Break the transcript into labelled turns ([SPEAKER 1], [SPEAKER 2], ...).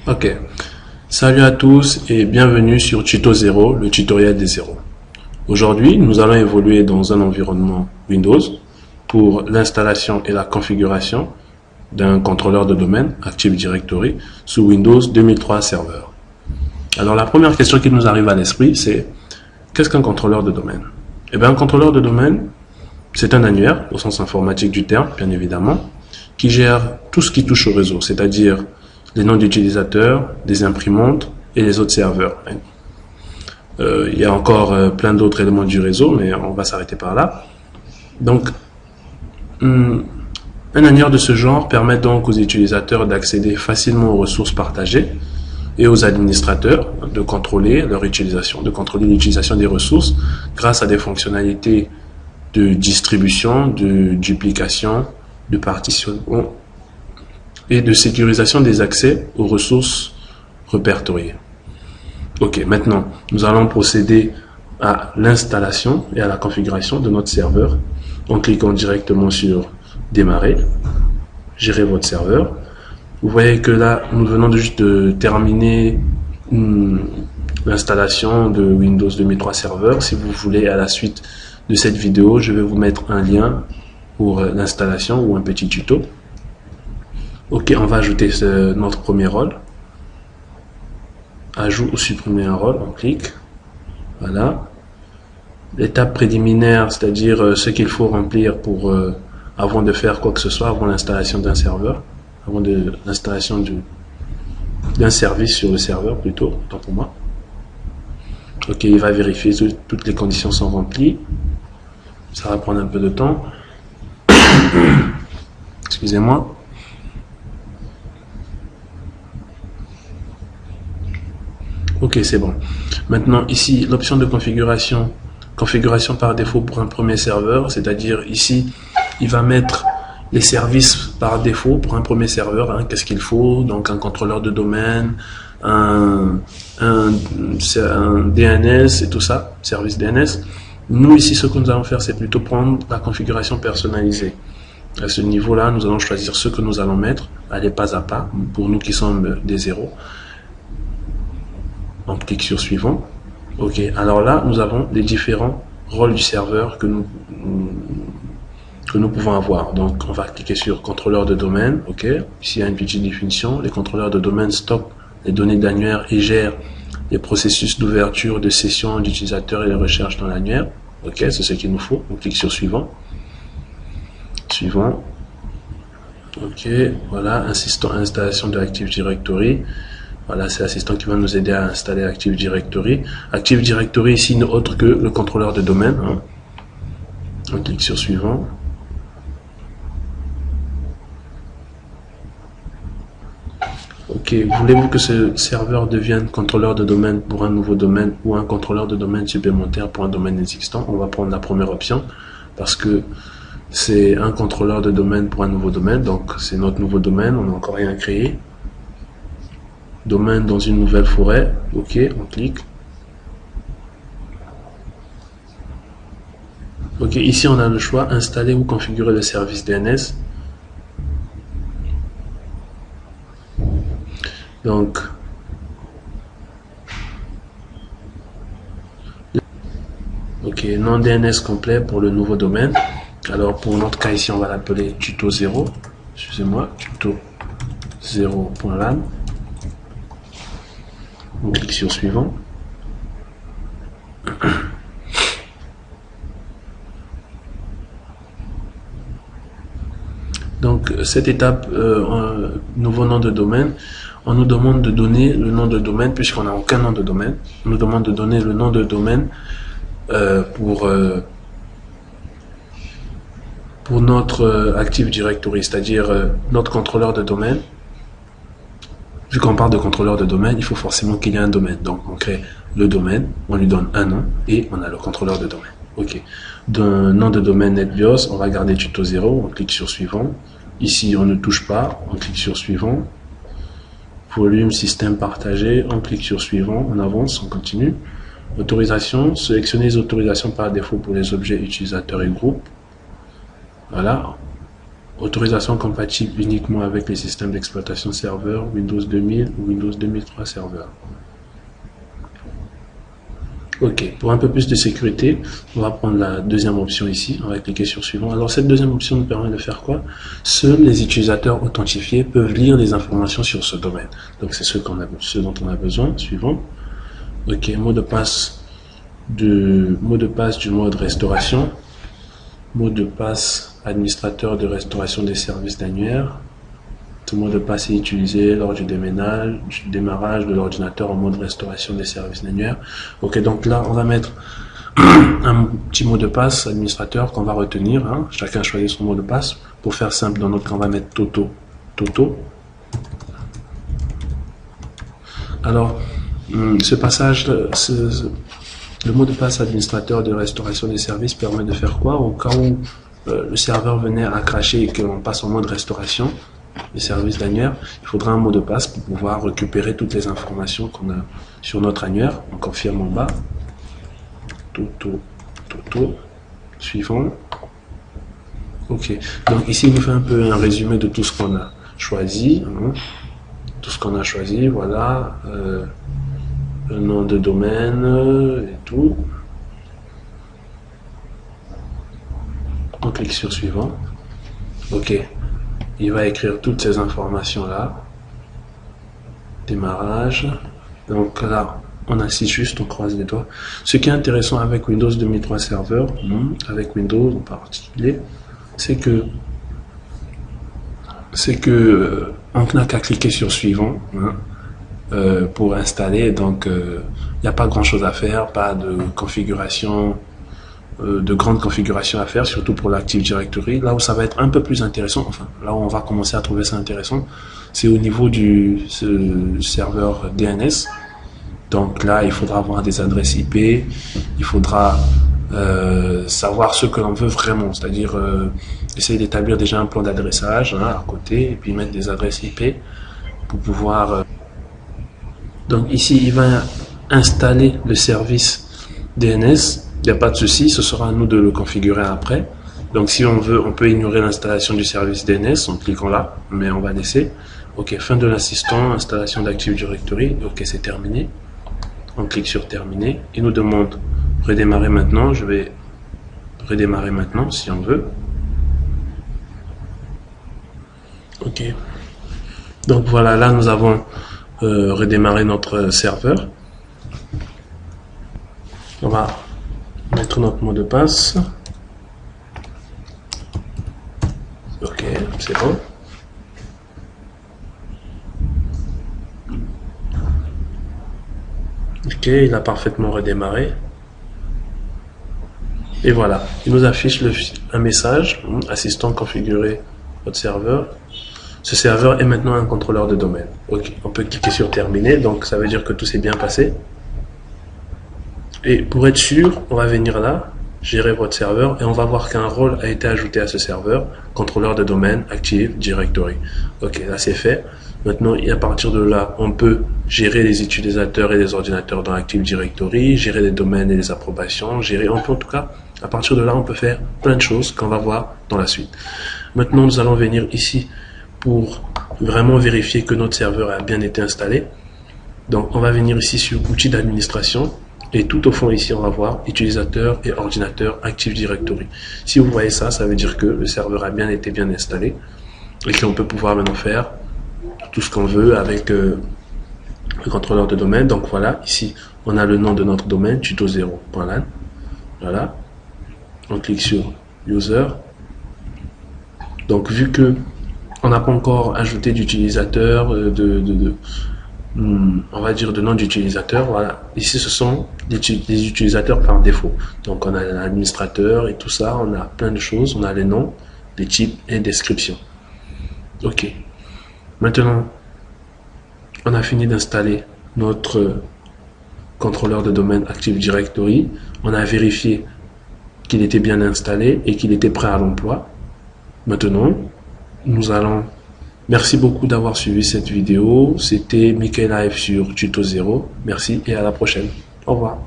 [SPEAKER 1] Ok, salut à tous et bienvenue sur Tuto 0, le tutoriel des zéros. Aujourd'hui, nous allons évoluer dans un environnement Windows pour l'installation et la configuration d'un contrôleur de domaine Active Directory sous Windows 2003 Server. Alors la première question qui nous arrive à l'esprit, c'est qu'est-ce qu'un contrôleur de domaine? Eh bien, un contrôleur de domaine, c'est un annuaire, au sens informatique du terme, bien évidemment, qui gère tout ce qui touche au réseau, c'est-à-dire les noms d'utilisateurs, des imprimantes et les autres serveurs. Il y a encore plein d'autres éléments du réseau, mais on va s'arrêter par là. Donc, un annuaire de ce genre permet donc aux utilisateurs d'accéder facilement aux ressources partagées et aux administrateurs de contrôler leur utilisation, de contrôler l'utilisation des ressources grâce à des fonctionnalités de distribution, de duplication, de partitionnement et de sécurisation des accès aux ressources répertoriées. Ok, maintenant, nous allons procéder à l'installation et à la configuration de notre serveur en cliquant directement sur Démarrer, Gérer votre serveur. Vous voyez que là, nous venons juste de terminer l'installation de Windows 2003 Server. Si vous voulez, à la suite de cette vidéo, je vais vous mettre un lien pour l'installation ou un petit tuto. Ok, on va ajouter notre premier rôle. Ajout ou supprimer un rôle, on clique. Voilà. L'étape préliminaire, c'est-à-dire ce qu'il faut remplir pour avant de faire quoi que ce soit, avant l'installation d'un serveur, avant de l'installation d'un service sur le serveur plutôt, autant pour moi. Ok, il va vérifier que toutes les conditions sont remplies. Ça va prendre un peu de temps. Excusez-moi. Ok, c'est bon. Maintenant, ici, l'option de configuration par défaut pour un premier serveur, c'est-à-dire ici, il va mettre les services par défaut pour un premier serveur. Hein, qu'est-ce qu'il faut? Donc, un contrôleur de domaine, un DNS et tout ça, service DNS. Nous, ici, ce que nous allons faire, c'est plutôt prendre la configuration personnalisée. À ce niveau-là, nous allons choisir ce que nous allons mettre, aller pas à pas, pour nous qui sommes des zéros. On clique sur suivant. Ok, alors là, nous avons les différents rôles du serveur que nous pouvons avoir. Donc, on va cliquer sur contrôleur de domaine. Ok, ici, il y a une petite définition. Les contrôleurs de domaine stockent les données d'annuaire et gèrent les processus d'ouverture, de session d'utilisateurs et de recherche dans l'annuaire. Ok, c'est ce qu'il nous faut. On clique sur suivant. Suivant. Ok, voilà, installation de Active Directory. Voilà, c'est l'assistant qui va nous aider à installer Active Directory. Active Directory ici n'est autre que le contrôleur de domaine. Hein. On clique sur suivant. Ok, voulez-vous que ce serveur devienne contrôleur de domaine pour un nouveau domaine ou un contrôleur de domaine supplémentaire pour un domaine existant? On va prendre la première option parce que c'est un contrôleur de domaine pour un nouveau domaine. Donc, c'est notre nouveau domaine, on n'a encore rien créé. Domaine dans une nouvelle forêt. Ok, on clique. Ok, ici on a le choix installer ou configurer le service DNS. Donc, ok, nom DNS complet pour le nouveau domaine. Alors pour notre cas ici, on va l'appeler tuto 0. Excusez-moi, tuto 0.lan. On clique sur suivant. Donc cette étape, nouveau nom de domaine, on nous demande de donner le nom de domaine puisqu'on n'a aucun nom de domaine. On nous demande de donner le nom de domaine pour notre Active Directory, c'est-à-dire notre contrôleur de domaine. Vu qu'on parle de contrôleur de domaine, il faut forcément qu'il y ait un domaine. Donc, on crée le domaine, on lui donne un nom et on a le contrôleur de domaine. Ok. D'un nom de domaine NetBIOS, on va garder tuto 0, on clique sur suivant. Ici, on ne touche pas, on clique sur suivant. Volume système partagé, on clique sur suivant, on avance, on continue. Autorisation, sélectionner les autorisations par défaut pour les objets utilisateurs et groupes. Voilà. Autorisation compatible uniquement avec les systèmes d'exploitation serveur Windows 2000 ou Windows 2003 serveur. Ok, pour un peu plus de sécurité, on va prendre la deuxième option ici, on va cliquer sur suivant. Alors cette deuxième option nous permet de faire quoi? Seuls les utilisateurs authentifiés peuvent lire les informations sur ce domaine. Donc c'est ce dont on a besoin, suivant. Ok, mot de passe du mode restauration, mot de passe administrateur de restauration des services d'annuaire. Ce mot de passe est utilisé lors du démarrage de l'ordinateur en mode restauration des services d'annuaire. Ok, donc là, on va mettre un petit mot de passe administrateur qu'on va retenir. Hein. Chacun choisit son mot de passe. Pour faire simple, dans notre cas, on va mettre Toto. Alors, ce passage, le mot de passe administrateur de restauration des services permet de faire quoi? Au cas où le serveur venait à cracher et que l'on passe en mode restauration les services d'annuaire, il faudra un mot de passe pour pouvoir récupérer toutes les informations qu'on a sur notre annuaire. On confirme en bas. Toto. Suivant. Ok. Donc ici, il nous fait un peu un résumé de tout ce qu'on a choisi. Hein. Tout ce qu'on a choisi, voilà. Le nom de domaine et tout. On clique sur suivant. Ok. Il va écrire toutes ces informations là. Démarrage. Donc là, on assiste juste, on croise les doigts. Ce qui est intéressant avec Windows 2003 Server, avec Windows en particulier, c'est que on n'a qu'à cliquer sur suivant pour installer. Donc il n'y a pas grand chose à faire, pas de configuration. De grandes configurations à faire, surtout pour l'Active Directory. Là où ça va être un peu plus intéressant, enfin là où on va commencer à trouver ça intéressant, c'est au niveau du serveur DNS. Donc là, il faudra avoir des adresses IP, il faudra savoir ce que l'on veut vraiment, c'est-à-dire essayer d'établir déjà un plan d'adressage à côté, et puis mettre des adresses IP pour pouvoir... Donc ici, il va installer le service DNS. Il n'y a pas de souci, ce sera à nous de le configurer après. Donc si on veut, on peut ignorer l'installation du service DNS en cliquant là, mais on va laisser. Ok, fin de l'assistant, installation d'Active Directory. Ok, c'est terminé. On clique sur terminer. Il nous demande redémarrer maintenant. Je vais redémarrer maintenant si on veut. Ok. Donc voilà, là nous avons redémarré notre serveur. On va mettre notre mot de passe. Ok, c'est bon. Ok, il a parfaitement redémarré. Et voilà, il nous affiche un message, assistant configurer votre serveur. Ce serveur est maintenant un contrôleur de domaine. Ok, on peut cliquer sur terminer, donc ça veut dire que tout s'est bien passé. Et pour être sûr, on va venir là, gérer votre serveur, et on va voir qu'un rôle a été ajouté à ce serveur, contrôleur de domaine Active Directory. Ok, là c'est fait. Maintenant, à partir de là, on peut gérer les utilisateurs et les ordinateurs dans Active Directory, gérer les domaines et les approbations, on peut en tout cas, à partir de là, on peut faire plein de choses qu'on va voir dans la suite. Maintenant, nous allons venir ici pour vraiment vérifier que notre serveur a bien été installé. Donc, on va venir ici sur outils d'administration. Et tout au fond ici, on va voir utilisateur et ordinateur Active Directory. Si vous voyez ça, ça veut dire que le serveur a bien été installé et qu'on peut pouvoir maintenant faire tout ce qu'on veut avec le contrôleur de domaine. Donc voilà, ici, on a le nom de notre domaine, tuto0.lan. Voilà. On clique sur User. Donc vu que on n'a pas encore ajouté d'utilisateur, on va dire de nom d'utilisateur, voilà. Ici, ce sont des utilisateurs par défaut. Donc, on a l'administrateur et tout ça, on a plein de choses, on a les noms, les types et descriptions. Ok. Maintenant, on a fini d'installer notre contrôleur de domaine Active Directory. On a vérifié qu'il était bien installé et qu'il était prêt à l'emploi. Maintenant, nous allons... Merci beaucoup d'avoir suivi cette vidéo. C'était Mickey Live sur Tuto 0. Merci et à la prochaine. Au revoir.